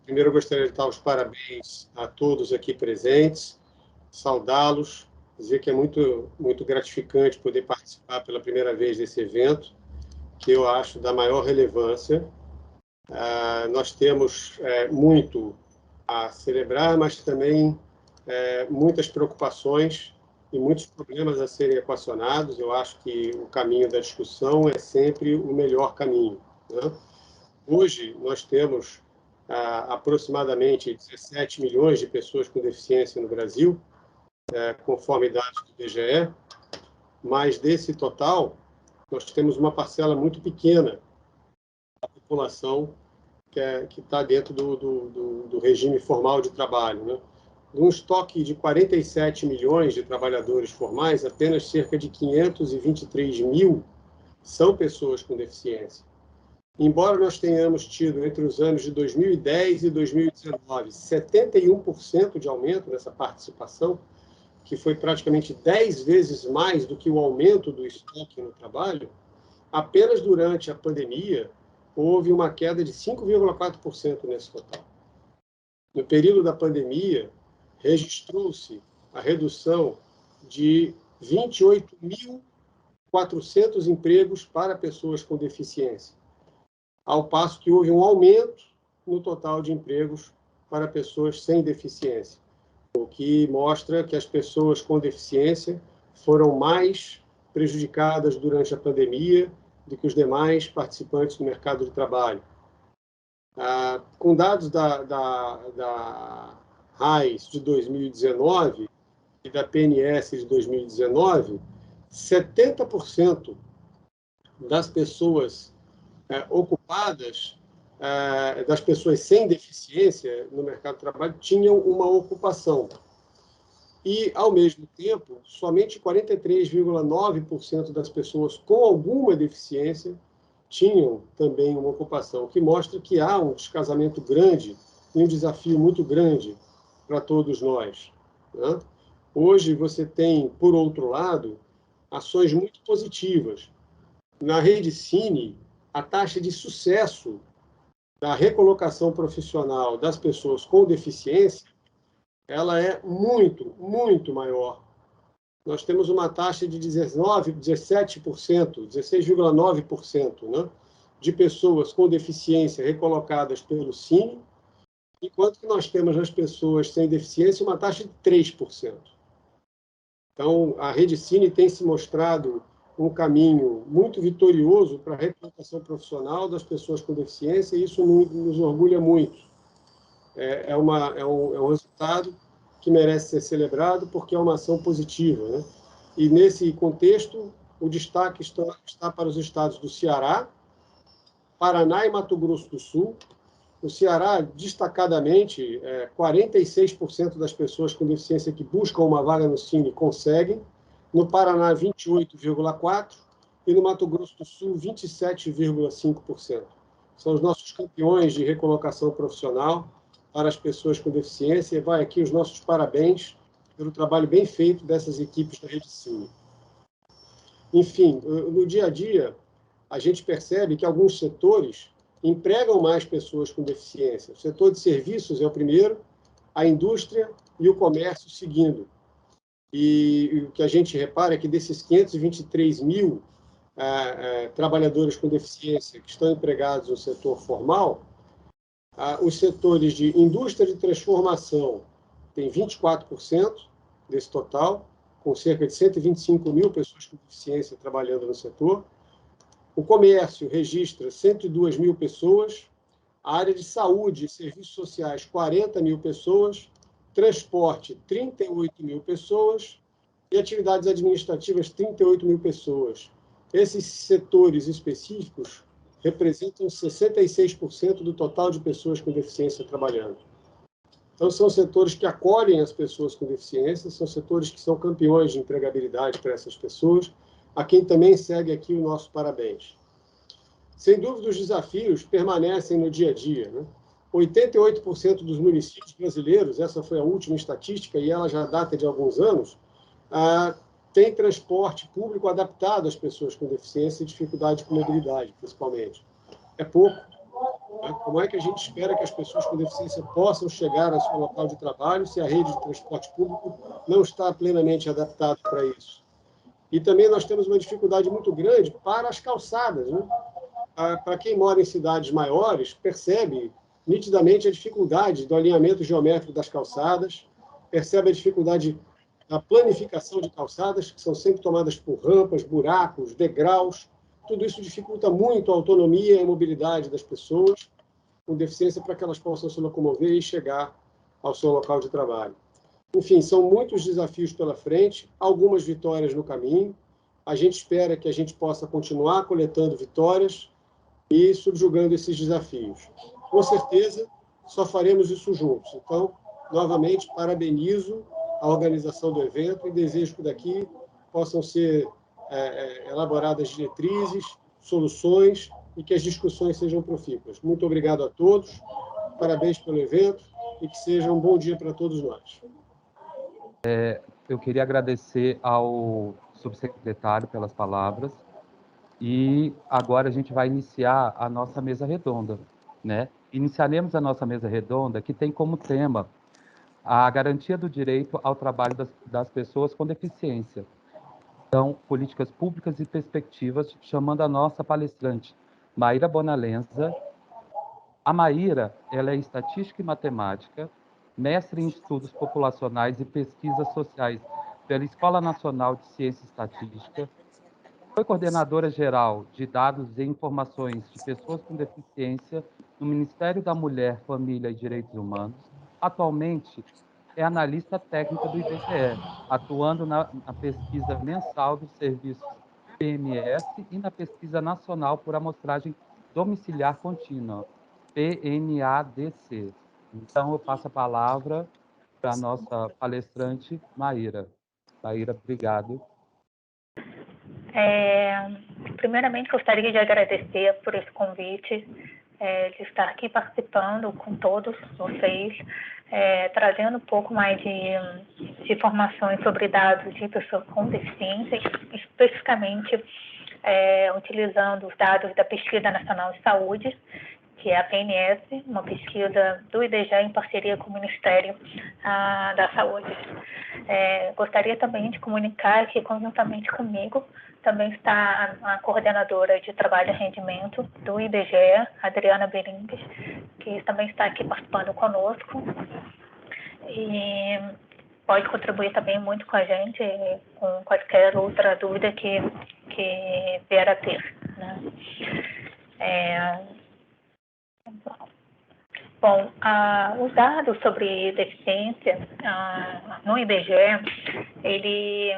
Primeiro, eu gostaria de dar os parabéns a todos aqui presentes, saudá-los, dizer que é muito, muito gratificante poder participar pela primeira vez desse evento, que eu acho da maior relevância. Nós temos muito a celebrar, mas também muitas preocupações e muitos problemas a serem equacionados. Eu acho que o caminho da discussão é sempre o melhor caminho, né? Hoje, nós temos aproximadamente 17 milhões de pessoas com deficiência no Brasil, conforme dados do IBGE, mas desse total, nós temos uma parcela muito pequena da população que está dentro do regime formal de trabalho, né? De um estoque de 47 milhões de trabalhadores formais, apenas cerca de 523 mil são pessoas com deficiência. Embora nós tenhamos tido, entre os anos de 2010 e 2019, 71% de aumento nessa participação, que foi praticamente 10 vezes mais do que o aumento do estoque no trabalho, apenas durante a pandemia houve uma queda de 5,4% nesse total. No período da pandemia, registrou-se a redução de 28.400 empregos para pessoas com deficiência, ao passo que houve um aumento no total de empregos para pessoas sem deficiência, o que mostra que as pessoas com deficiência foram mais prejudicadas durante a pandemia do que os demais participantes do mercado de trabalho. Com dados da RAIS de 2019 e da PNS de 2019, 70% das pessoas ocupadas, das pessoas sem deficiência no mercado de trabalho, tinham uma ocupação. E, ao mesmo tempo, somente 43,9% das pessoas com alguma deficiência tinham também uma ocupação, o que mostra que há um descasamento grande e um desafio muito grande para todos nós, né? Hoje você tem, por outro lado, ações muito positivas. Na rede Cine, a taxa de sucesso da recolocação profissional das pessoas com deficiência, ela é muito, muito maior. Nós temos uma taxa de 17%, 16,9%, né, de pessoas com deficiência recolocadas pelo Cine, enquanto que nós temos nas pessoas sem deficiência uma taxa de 3%. Então, a rede Cine tem se mostrado um caminho muito vitorioso para a recolocação profissional das pessoas com deficiência, e isso nos orgulha muito. É um resultado que merece ser celebrado, porque é uma ação positiva, né? E, nesse contexto, o destaque está para os estados do Ceará, Paraná e Mato Grosso do Sul. O Ceará, destacadamente, 46% das pessoas com deficiência que buscam uma vaga no Cine conseguem. No Paraná, 28,4%, e no Mato Grosso do Sul, 27,5%. São os nossos campeões de recolocação profissional para as pessoas com deficiência, e vai aqui os nossos parabéns pelo trabalho bem feito dessas equipes da Rede Cine. Enfim, no dia a dia, a gente percebe que alguns setores empregam mais pessoas com deficiência. O setor de serviços é o primeiro, a indústria e o comércio seguindo. E o que a gente repara é que desses 523 mil trabalhadores com deficiência que estão empregados no setor formal, os setores de indústria de transformação têm 24% desse total, com cerca de 125 mil pessoas com deficiência trabalhando no setor. O comércio registra 102 mil pessoas, a área de saúde e serviços sociais, 40 mil pessoas, transporte, 38 mil pessoas, e atividades administrativas, 38 mil pessoas. Esses setores específicos representam 66% do total de pessoas com deficiência trabalhando. Então, são setores que acolhem as pessoas com deficiência, são setores que são campeões de empregabilidade para essas pessoas, a quem também segue aqui o nosso parabéns. Sem dúvida, os desafios permanecem no dia a dia, né? 88% dos municípios brasileiros, essa foi a última estatística, e ela já data de alguns anos, tem transporte público adaptado às pessoas com deficiência e dificuldade com mobilidade, principalmente. É pouco. Né? Como é que a gente espera que as pessoas com deficiência possam chegar ao seu local de trabalho se a rede de transporte público não está plenamente adaptada para isso? E também nós temos uma dificuldade muito grande para as calçadas, né? Para quem mora em cidades maiores, percebe nitidamente a dificuldade do alinhamento geométrico das calçadas, percebe a dificuldade da planificação de calçadas, que são sempre tomadas por rampas, buracos, degraus. Tudo isso dificulta muito a autonomia e a mobilidade das pessoas com deficiência para que elas possam se locomover e chegar ao seu local de trabalho. Enfim, são muitos desafios pela frente, algumas vitórias no caminho. A gente espera que a gente possa continuar coletando vitórias e subjugando esses desafios. Com certeza, só faremos isso juntos. Então, novamente, parabenizo a organização do evento e desejo que daqui possam ser elaboradas diretrizes, soluções e que as discussões sejam profícuas. Muito obrigado a todos, parabéns pelo evento e que seja um bom dia para todos nós. Eu queria agradecer ao subsecretário pelas palavras e agora a gente vai iniciar a nossa mesa redonda, né? Iniciaremos a nossa mesa redonda que tem como tema a garantia do direito ao trabalho das pessoas com deficiência. Então, políticas públicas e perspectivas, chamando a nossa palestrante, Maíra Bonalenza. A Maíra, ela é estatística e matemática, mestre em estudos populacionais e pesquisas sociais pela Escola Nacional de Ciência e Estatística, foi coordenadora geral de dados e informações de pessoas com deficiência no Ministério da Mulher, Família e Direitos Humanos. Atualmente, é analista técnica do IBGE, atuando na pesquisa mensal dos serviços PMS e na pesquisa nacional por amostragem domiciliar contínua, PNADC. Então, eu passo a palavra para a nossa palestrante, Maíra. Maíra, obrigado. Primeiramente, gostaria de agradecer por esse convite, de estar aqui participando com todos vocês, trazendo um pouco mais de informações sobre dados de pessoas com deficiência, especificamente utilizando os dados da Pesquisa Nacional de Saúde, que é a PNS, uma pesquisa do IBGE em parceria com o Ministério da Saúde. Gostaria também de comunicar que, conjuntamente comigo, também está a coordenadora de trabalho e rendimento do IBGE, Adriana Beringues, que também está aqui participando conosco e pode contribuir também muito com a gente com qualquer outra dúvida que vier a ter, né? Bom, os dados sobre deficiência no IBGE, ele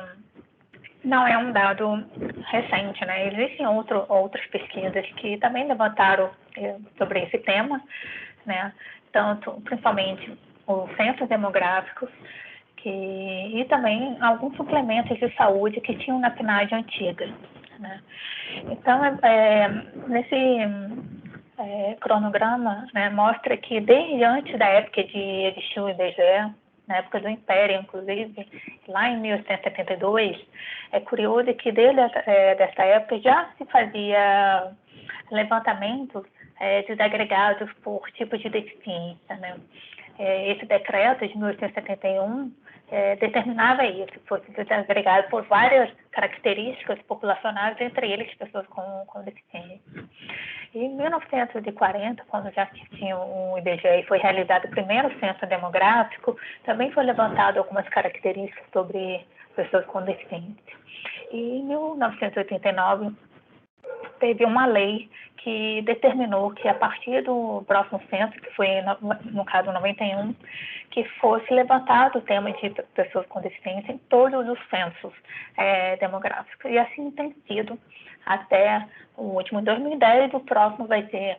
não é um dado recente, né? Existem outras pesquisas que também levantaram sobre esse tema, né? Tanto, principalmente, os censos demográficos e também alguns suplementos de saúde que tinham na PNAD antiga, né? Então, nesse cronograma, né, mostra que desde antes da época de existir o IBGE, na época do Império, inclusive, lá em 1872, é curioso que desde dessa época já se fazia levantamentos desagregados por tipos de deficiência, né? Esse decreto de 1871 determinava isso, fosse desagregado por várias características populacionais, entre eles pessoas com deficiência. E em 1940, quando já tinha o IBGE e foi realizado o primeiro censo demográfico, também foi levantado algumas características sobre pessoas com deficiência. E em 1989, teve uma lei que determinou que a partir do próximo censo, que foi no caso 91, que fosse levantado o tema de pessoas com deficiência em todos os censos demográficos. E assim tem sido até o último 2010, o próximo vai ser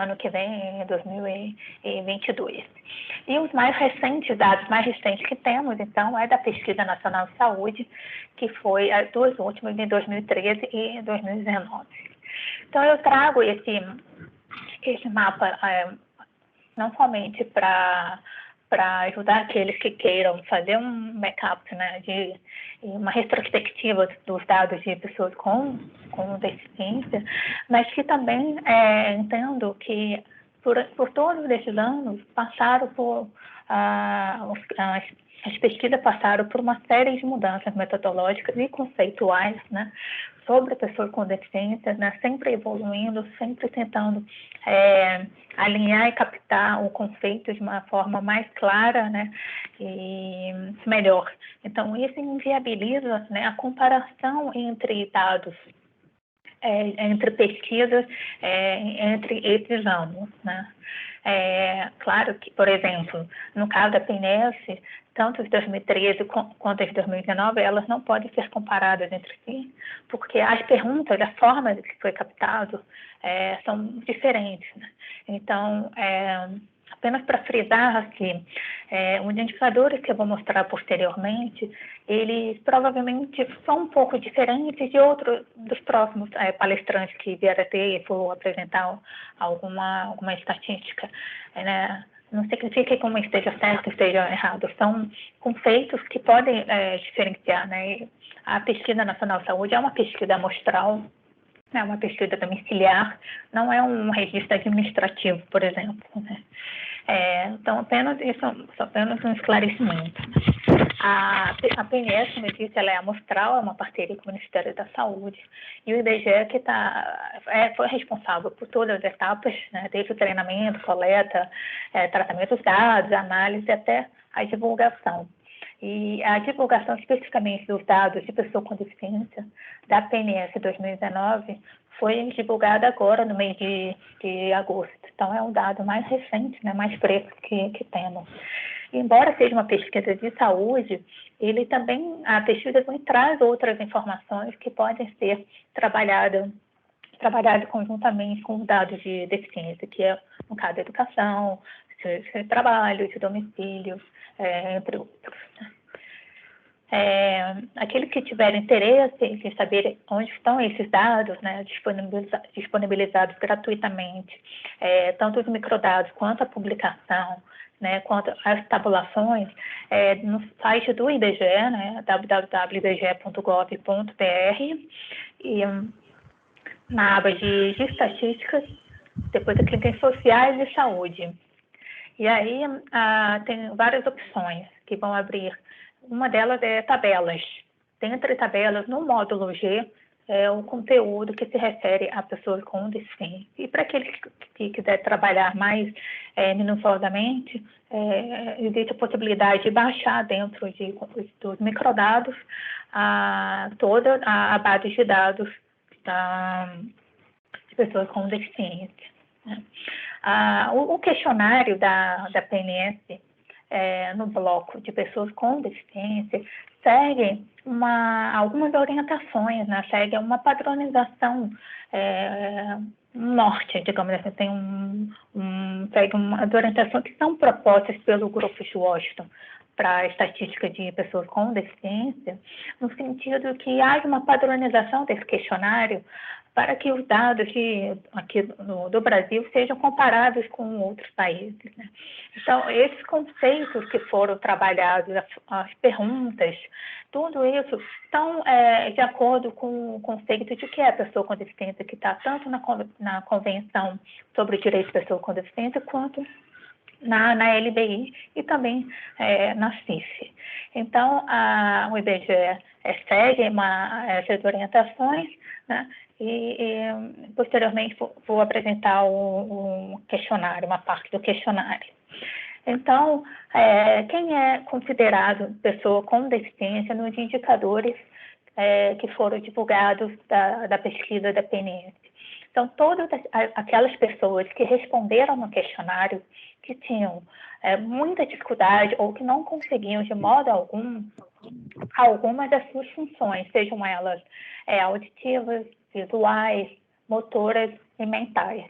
ano que vem, em 2022. E os dados mais recentes que temos, então, é da Pesquisa Nacional de Saúde, que foi as duas últimas, em 2013 e 2019. Então, eu trago esse mapa não somente para para ajudar aqueles que queiram fazer um backup, né, de uma retrospectiva dos dados de pessoas com deficiência, mas que também entendo que por todos esses anos passaram por as pesquisas passaram por uma série de mudanças metodológicas e conceituais, né, sobre pessoas com deficiência, né, sempre evoluindo, sempre tentando alinhar e captar o conceito de uma forma mais clara, né, e melhor. Então, isso inviabiliza, né, a comparação entre dados, entre pesquisas, entre esses anos, né. Claro que, por exemplo, no caso da PNS, tanto de 2013 quanto as de 2019, elas não podem ser comparadas entre si, porque as perguntas, a forma que foi captado, são diferentes, né? Então, apenas para frisar aqui, os indicadores que eu vou mostrar posteriormente, eles provavelmente são um pouco diferentes de outros dos próximos palestrantes que vieram a ter e for apresentar alguma estatística, né? Não significa que uma esteja certo, esteja errado. São conceitos que podem diferenciar, né? A Pesquisa Nacional de Saúde é uma pesquisa amostral, é uma pesquisa domiciliar, não é um registro administrativo, por exemplo, né? Então, apenas um esclarecimento. A PNS, como eu disse, ela é amostral, é uma parceria com o Ministério da Saúde, e o IBGE que foi responsável por todas as etapas, né, desde o treinamento, coleta, tratamento dos dados, análise até a divulgação. E a divulgação especificamente dos dados de pessoa com deficiência da PNS 2019 foi divulgada agora no mês de agosto. Então, é um dado mais recente, né, mais fresco que temos. Embora seja uma pesquisa de saúde, a pesquisa também traz outras informações que podem ser trabalhadas conjuntamente com os dados de deficiência, que é, no caso, da educação, de trabalho, de domicílio, entre outros. Aqueles que tiverem interesse em saber onde estão esses dados, né, disponibilizados gratuitamente, tanto os microdados quanto a publicação, né, quanto às tabulações, no site do IBGE, né, www.ibge.gov.br, e na aba de estatísticas, depois eu clico em sociais e saúde. E aí tem várias opções que vão abrir. Uma delas é tabelas. Dentre tabelas, no módulo G, o conteúdo que se refere a pessoas com deficiência. E para aqueles que quiser trabalhar mais minuciosamente, existe a possibilidade de baixar dentro dos microdados toda a base de dados de pessoas com deficiência, né? O questionário da PNS, no bloco de pessoas com deficiência, segue algumas orientações, né? Segue uma padronização, um norte, digamos assim, segue umas orientações que são propostas pelo grupo de Washington para a estatística de pessoas com deficiência, no sentido que haja uma padronização desse questionário para que os dados aqui do Brasil sejam comparáveis com outros países, né? Então, esses conceitos que foram trabalhados, as perguntas, tudo isso estão de acordo com o conceito de que é a pessoa com deficiência, que está tanto na Convenção sobre o Direito de Pessoa com Deficiência, quanto na LBI e também na CIF. Então, o IBGE segue essas orientações, né? E posteriormente vou apresentar um questionário, uma parte do questionário. Então, quem é considerado pessoa com deficiência nos indicadores que foram divulgados da pesquisa da PNS? Então, todas aquelas pessoas que responderam no questionário que tinham muita dificuldade ou que não conseguiam de modo algum algumas das suas funções, sejam elas auditivas, visuais, motoras e mentais.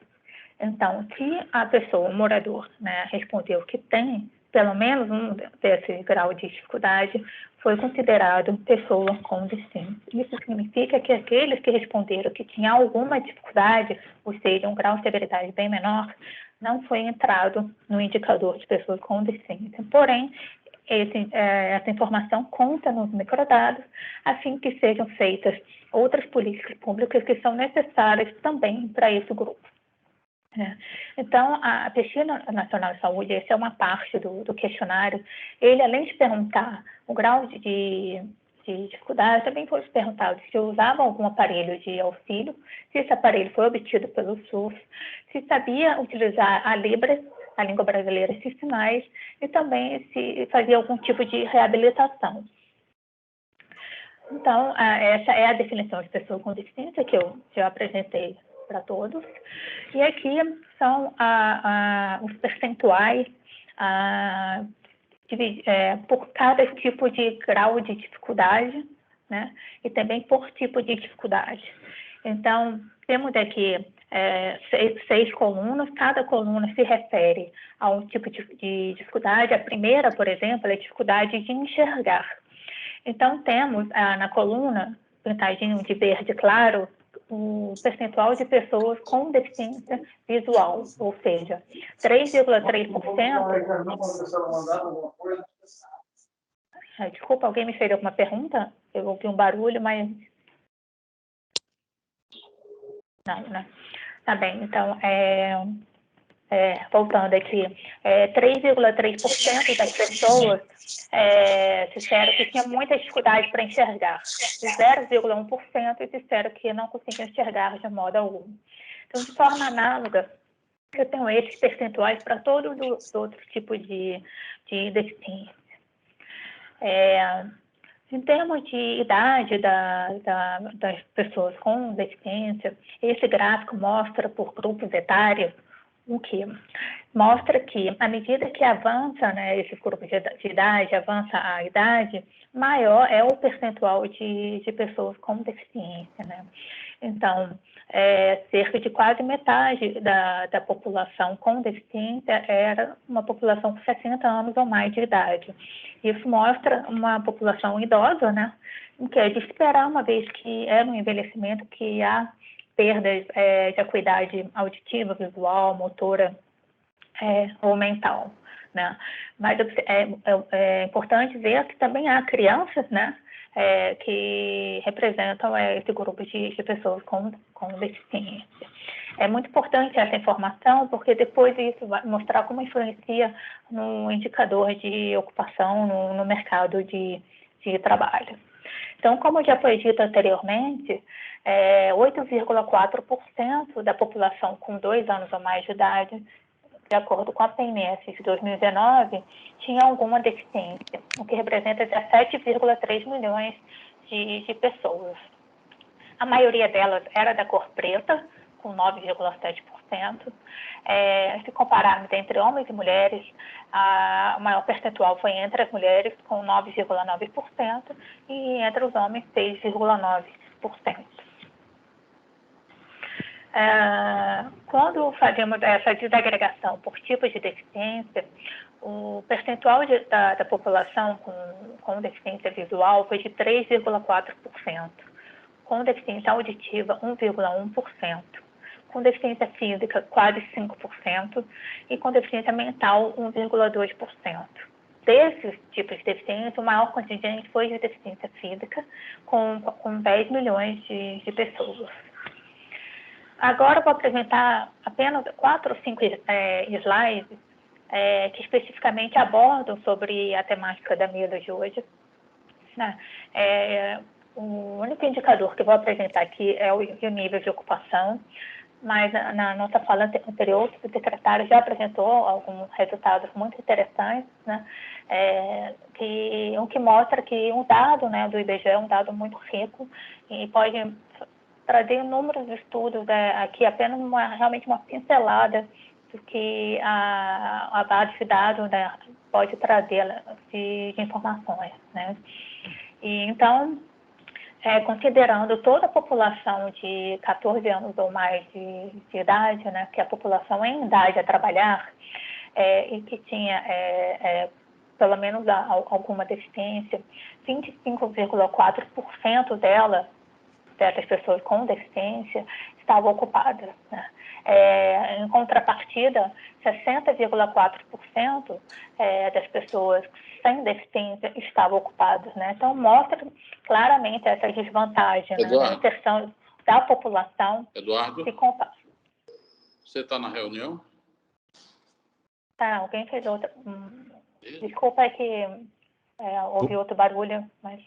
Então, se a pessoa, o morador, né, respondeu que tem pelo menos um desse grau de dificuldade, foi considerado pessoa com deficiência. Isso significa que aqueles que responderam que tinha alguma dificuldade, ou seja, um grau de severidade bem menor, não foi entrado no indicador de pessoas com deficiência. Porém, essa informação conta nos microdados, a fim que sejam feitas outras políticas públicas que são necessárias também para esse grupo. Então, a Pesquisa Nacional de Saúde, essa é uma parte do questionário, ele, além de perguntar o grau de dificuldade, também foi perguntado se usavam algum aparelho de auxílio, se esse aparelho foi obtido pelo SUS, se sabia utilizar a Libras, a língua brasileira de sinais, e também se fazia algum tipo de reabilitação. Então, essa é a definição de pessoa com deficiência que eu já apresentei para todos. E aqui são os percentuais por cada tipo de grau de dificuldade, né? E também por tipo de dificuldade. Então, temos aqui seis colunas, cada coluna se refere a um tipo de dificuldade. A primeira, por exemplo, é a dificuldade de enxergar. Então, temos na coluna, pintadinho de verde claro, o percentual de pessoas com deficiência visual, ou seja, 3,3%. Desculpa, alguém me fez alguma pergunta? Eu ouvi um barulho, mas... Não, né? Tá bem, então, voltando aqui, 3,3% das pessoas disseram que tinha muita dificuldade para enxergar, e 0,1% disseram que não conseguiam enxergar de modo algum. Então, de forma análoga, eu tenho esses percentuais para todos os outros tipos de deficiência. Em termos de idade das pessoas com deficiência, esse gráfico mostra por grupos etários o que mostra que, à medida que avança, né, esse grupo de idade, avança a idade, maior é o percentual de pessoas com deficiência, né? Então, cerca de quase metade da população com deficiência era uma população com 60 anos ou mais de idade. Isso mostra uma população idosa, né? Que é de esperar, uma vez que é no envelhecimento que há perdas de acuidade auditiva, visual, motora ou mental, né? Mas é importante ver que também há crianças, né, que representam esse grupo de pessoas com deficiência. É muito importante essa informação, porque depois isso vai mostrar como influencia no indicador de ocupação no mercado de trabalho. Então, como já foi dito anteriormente, 8,4% da população com 2 anos ou mais de idade, de acordo com a PNS de 2019, tinha alguma deficiência, o que representa 17,3 milhões de pessoas. A maioria delas era da cor preta, com 9,7%. Se compararmos entre homens e mulheres, o maior percentual foi entre as mulheres, com 9,9%, e entre os homens, 6,9%. Quando fazemos essa desagregação por tipos de deficiência, o percentual da população com deficiência visual foi de 3,4%, com deficiência auditiva 1,1%, com deficiência física quase 5% e com deficiência mental 1,2%. Desses tipos de deficiência, o maior contingente foi de deficiência física, com 10 milhões de pessoas. Agora eu vou apresentar apenas 4 ou 5 slides que especificamente abordam sobre a temática da mesa de hoje, né? O único indicador que eu vou apresentar aqui é o nível de ocupação, mas na nossa fala anterior, o secretário já apresentou alguns resultados muito interessantes, né? Que mostra que um dado, né, do IBGE é um dado muito rico e pode trazer inúmeros estudos, aqui apenas realmente uma pincelada do que a base de dados, né, pode trazer de informações, né? E então, considerando toda a população de 14 anos ou mais de idade, né, que é a população em idade a trabalhar, e que tinha pelo menos alguma deficiência, 25,4% dela dessas pessoas com deficiência estavam ocupadas, né? Em contrapartida, 60,4% das pessoas sem deficiência estavam ocupadas, né? Então, mostra claramente essa desvantagem, né, na inserção da população. Eduardo, você está na reunião? Tá, alguém fez outra. Desculpa, é que houve outro barulho, mas...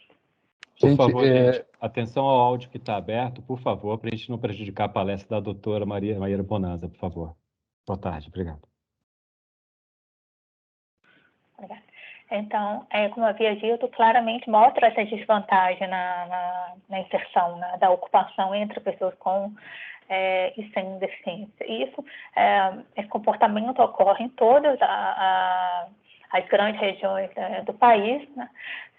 Por favor, gente, atenção ao áudio que está aberto, por favor, para a gente não prejudicar a palestra da doutora Maíra Bonanza, por favor. Boa tarde, obrigado. Obrigada. Então, como eu havia dito, claramente mostra essa desvantagem na inserção, né, da ocupação entre pessoas com e sem deficiência. Isso, esse comportamento ocorre em todas as grandes regiões do país, né,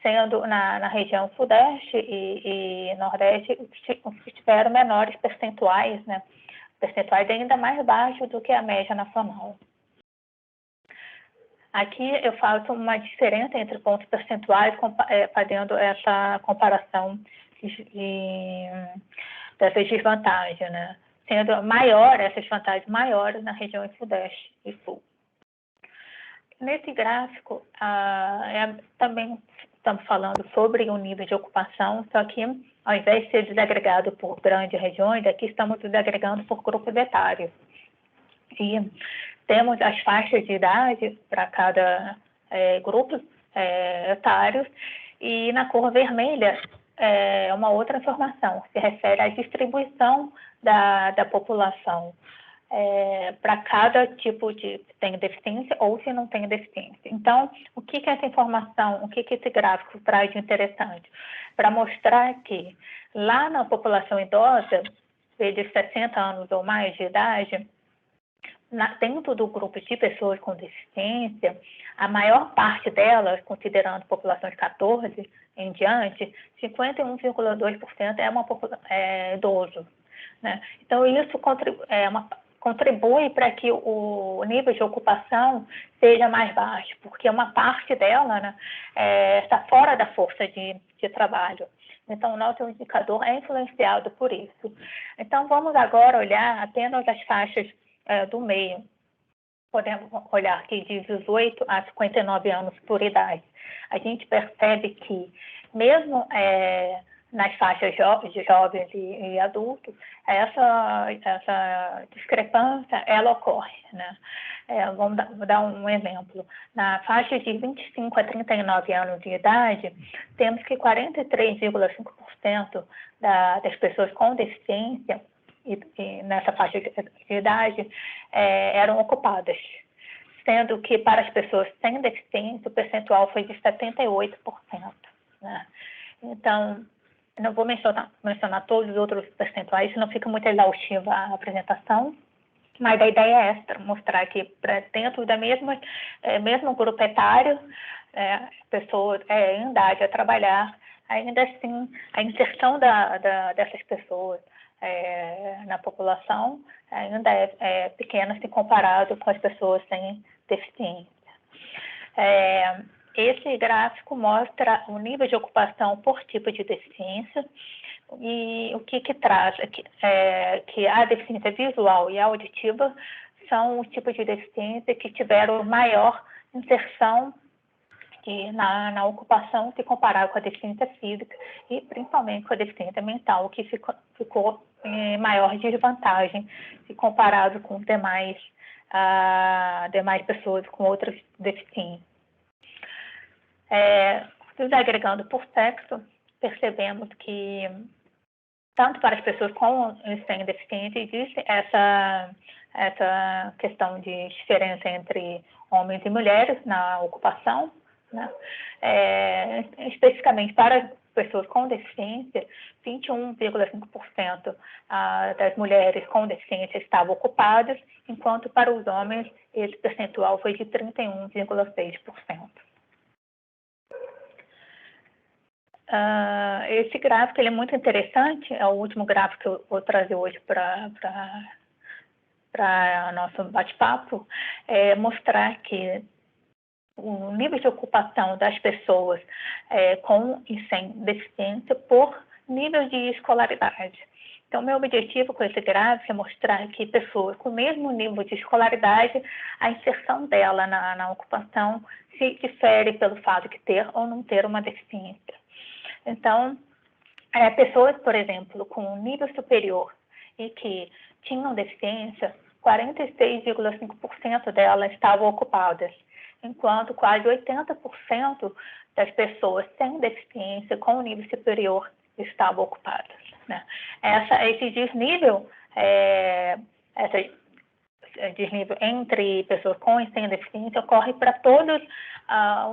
sendo na região Sudeste e Nordeste que tiveram menores percentuais, né, percentuais ainda mais baixos do que a média nacional. Aqui eu faço uma diferença entre pontos percentuais, fazendo essa comparação dessas desvantagens, né? Sendo maior, essas vantagens maiores nas regiões Sudeste e Sul. Nesse gráfico, também estamos falando sobre o nível de ocupação, só que ao invés de ser desagregado por grandes regiões, aqui estamos desagregando por grupos etários. E temos as faixas de idade para cada grupo etário, e na cor vermelha uma outra informação, se refere à distribuição da população para cada tipo de tem deficiência ou se não tem deficiência. Então, o que essa informação, o que esse gráfico traz de interessante? Para mostrar que lá na população idosa, de 60 anos ou mais de idade, dentro do grupo de pessoas com deficiência, a maior parte delas, considerando população de 14 em diante, 51,2% é idoso, né? Então, isso contribui para que o nível de ocupação seja mais baixo, porque uma parte dela, né, está fora da força de trabalho. Então, o nosso indicador é influenciado por isso. Então, vamos agora olhar apenas as faixas do meio. Podemos olhar aqui de 18 a 59 anos por idade. A gente percebe que, mesmo nas faixas de jovens e adultos, essa discrepância, ela ocorre, né? Vamos dar um exemplo. Na faixa de 25 a 39 anos de idade, temos que 43,5% das pessoas com deficiência e nessa faixa de idade eram ocupadas, sendo que para as pessoas sem deficiência o percentual foi de 78%. Né? Então, não vou mencionar todos os outros percentuais, senão fica muito exaustiva a apresentação, mas a ideia é essa, mostrar que dentro da mesmo grupo etário, pessoas em idade a trabalhar, ainda assim, a inserção dessas pessoas na população ainda é pequena se comparado com as pessoas sem deficiência. Esse gráfico mostra o nível de ocupação por tipo de deficiência e o que traz que a deficiência visual e auditiva são os tipos de deficiência que tiveram maior inserção na ocupação se comparado com a deficiência física e principalmente com a deficiência mental, que ficou em maior desvantagem se comparado com demais pessoas com outras deficiências. Desagregando por sexo, percebemos que tanto para as pessoas com e sem deficiência existe essa questão de diferença entre homens e mulheres na ocupação, né? Especificamente para pessoas com deficiência, 21,5% das mulheres com deficiência estavam ocupadas, enquanto para os homens esse percentual foi de 31,6%. Esse gráfico ele é muito interessante, é o último gráfico que eu vou trazer hoje para nosso bate-papo, mostrar que o nível de ocupação das pessoas com e sem deficiência por níveis de escolaridade. Então, meu objetivo com esse gráfico é mostrar que pessoas com o mesmo nível de escolaridade, a inserção dela na ocupação se difere pelo fato de ter ou não ter uma deficiência. Então, pessoas, por exemplo, com um nível superior e que tinham deficiência, 46,5% delas estavam ocupadas, enquanto quase 80% das pessoas sem deficiência com nível superior estavam ocupadas. Né? Esse desnível, desnível entre pessoas com e sem deficiência ocorre para todos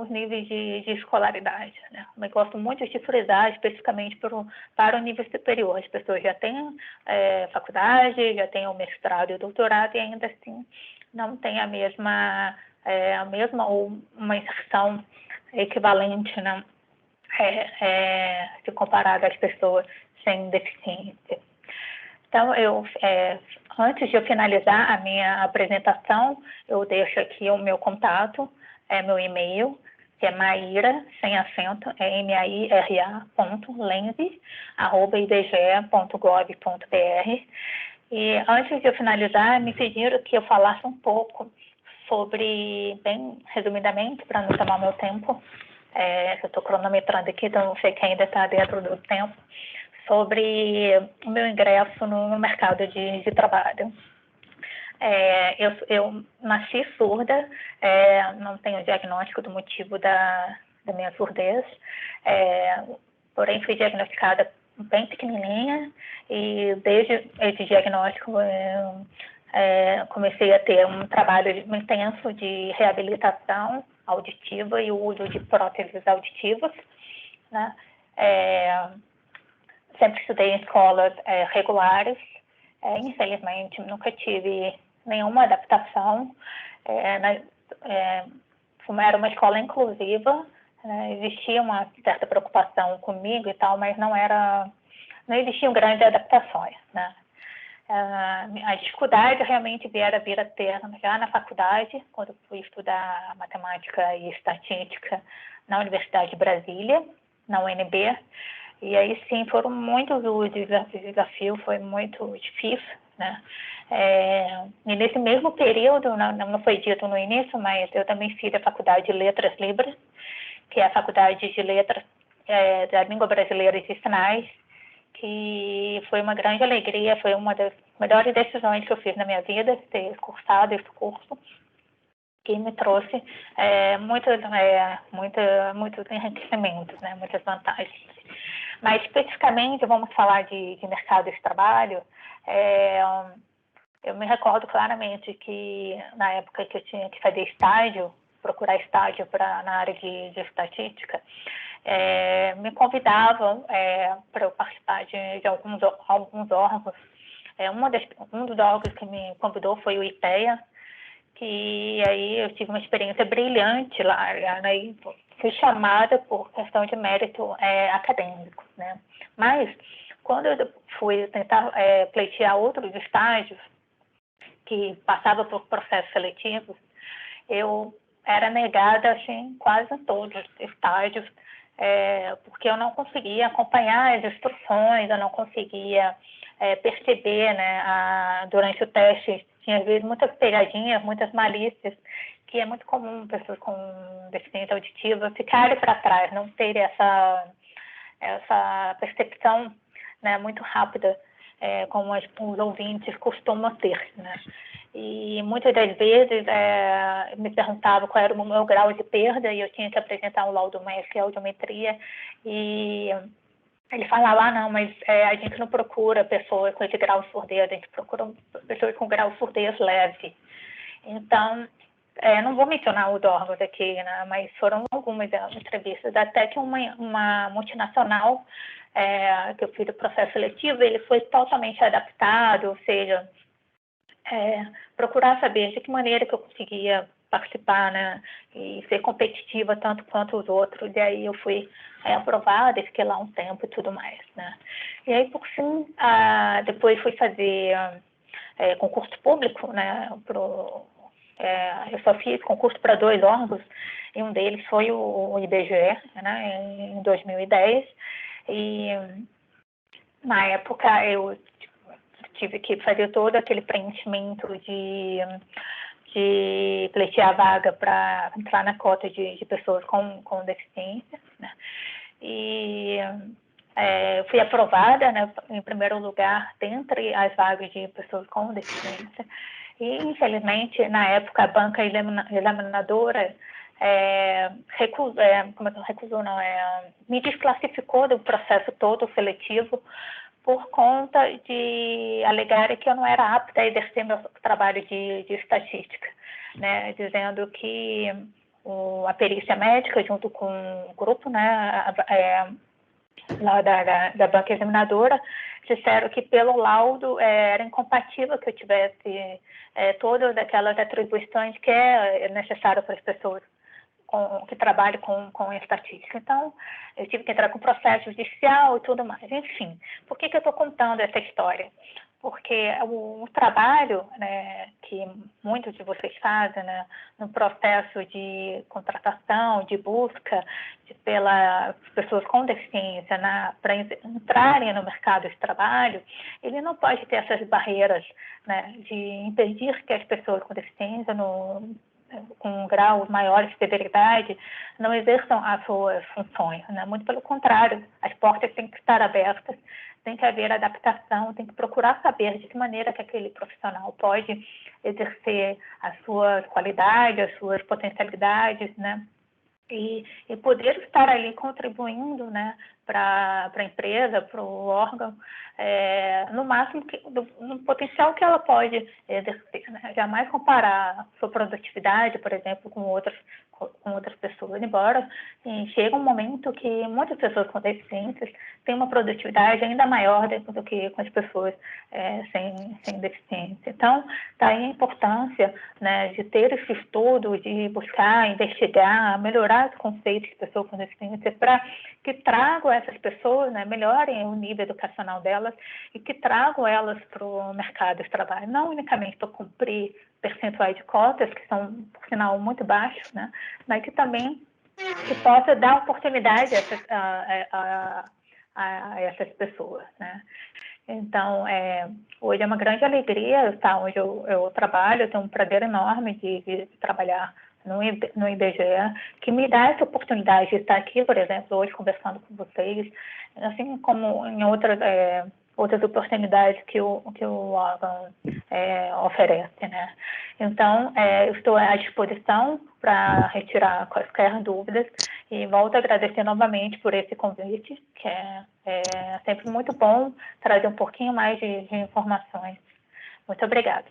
os níveis de escolaridade. Né? Eu gosto muito de frisar especificamente para o nível superior. As pessoas já têm faculdade, já têm o mestrado e o doutorado e ainda assim não têm a mesma ou uma inserção equivalente, né? Se comparado às pessoas sem deficiência. Então, antes de eu finalizar a minha apresentação, eu deixo aqui o meu contato, meu e-mail, que é Maíra, sem acento, maira.lenze@ibge.gov.br. E antes de eu finalizar, me pediram que eu falasse um pouco sobre, bem resumidamente, para não tomar meu tempo, eu estou cronometrando aqui, então não sei quem ainda está dentro do tempo, sobre o meu ingresso no mercado de trabalho. Eu nasci surda, não tenho diagnóstico do motivo da minha surdez, porém fui diagnosticada bem pequenininha e desde esse diagnóstico comecei a ter um trabalho intenso de reabilitação auditiva e o uso de próteses auditivas, né? Sempre estudei em escolas regulares, infelizmente nunca tive nenhuma adaptação, era uma escola inclusiva, né? Existia uma certa preocupação comigo e tal, mas não existiam grandes adaptações, né? A dificuldade realmente vir a ter já na faculdade, quando fui estudar matemática e estatística na Universidade de Brasília, na UNB, e aí sim foram muitos os desafios, foi muito difícil, né? E nesse mesmo período, não foi dito no início, mas eu também fiz a Faculdade de Letras Libras, que é a Faculdade de Letras da Língua Brasileira e de Sinais, que foi uma grande alegria, foi uma das melhores decisões que eu fiz na minha vida, ter cursado esse curso, que me trouxe muitos enriquecimentos, né, muitas vantagens. Mas, especificamente, vamos falar de mercado de trabalho, eu me recordo claramente que, na época que eu tinha que fazer estágio, procurar estágio na área de estatística, me convidavam para eu participar de alguns órgãos. Um dos órgãos que me convidou foi o IPEA, que aí eu tive uma experiência brilhante lá, né? E fui chamada por questão de mérito acadêmico, né? Mas, quando eu fui tentar pleitear outros estágios, que passava por processos seletivos, eu era negada, assim, quase em todos os estágios, porque eu não conseguia acompanhar as instruções, eu não conseguia perceber, né, durante o teste, tinha às vezes muitas pegadinhas, muitas malícias, que é muito comum pessoas com deficiência auditiva ficarem para trás, não terem essa percepção, né, muito rápida, como os ouvintes costumam ter, né? E muitas das vezes me perguntavam qual era o meu grau de perda e eu tinha que apresentar um laudo médico e audiometria, e ele falava, não, mas a gente não procura pessoas com esse grau de surdez, a gente procura pessoas com grau de surdez leve. Então, não vou mencionar os órgãos aqui, né, mas foram algumas entrevistas, até que uma multinacional que eu fiz o processo seletivo, ele foi totalmente adaptado, ou seja, procurar saber de que maneira que eu conseguia participar, né, e ser competitiva tanto quanto os outros, e aí eu fui aprovada, fiquei lá um tempo e tudo mais, né. E aí, por fim, depois fui fazer concurso público, né, eu só fiz concurso para 2 órgãos, e um deles foi o IBGE, né, em 2010, e na época, eu tive que fazer todo aquele preenchimento de pleitear a vaga para entrar na cota de pessoas com deficiência, né? E fui aprovada, né, em primeiro lugar, dentre as vagas de pessoas com deficiência. E, infelizmente, na época, a banca examinadora me desclassificou do processo todo seletivo por conta de alegar que eu não era apta a exercer meu trabalho de estatística, né, dizendo que a perícia médica, junto com o grupo, né, lá da banca examinadora, disseram que pelo laudo era incompatível que eu tivesse todas aquelas atribuições que é necessário para as pessoas que trabalham com estatística. Então, eu tive que entrar com processo judicial e tudo mais. Enfim, por que eu estou contando essa história? Porque o trabalho, né, que muitos de vocês fazem, né, no processo de contratação, de busca pelas pessoas com deficiência para entrarem no mercado de trabalho, ele não pode ter essas barreiras, né, de impedir que as pessoas com deficiência, com graus maiores de severidade, não exerçam as suas funções, né? Muito pelo contrário, as portas têm que estar abertas, tem que haver adaptação, tem que procurar saber de que maneira que aquele profissional pode exercer as suas qualidades, as suas potencialidades, né? E poder estar ali contribuindo, né, para a empresa, para o órgão, no máximo, no potencial que ela pode exercer, né? Jamais comparar a sua produtividade, por exemplo, com outras pessoas, embora chega um momento que muitas pessoas com deficiências têm uma produtividade ainda maior do que com as pessoas sem deficiência. Então, daí a importância, né, de ter esse estudo, de buscar, investigar, melhorar os conceitos de pessoas com deficiência para que tragam essas pessoas, né, melhorem o nível educacional delas e que tragam elas para o mercado de trabalho, não unicamente para cumprir percentuais de cotas, que são, por sinal, muito baixos, né, mas que também que possa dar oportunidade a essas pessoas, né. Então, hoje é uma grande alegria estar onde eu trabalho, eu tenho um prazer enorme de trabalhar no IBGE, que me dá essa oportunidade de estar aqui, por exemplo, hoje conversando com vocês, assim como em outras oportunidades que o órgão oferece, né? Então, eu estou à disposição para retirar quaisquer dúvidas e volto a agradecer novamente por esse convite, que é sempre muito bom trazer um pouquinho mais de informações. Muito obrigada.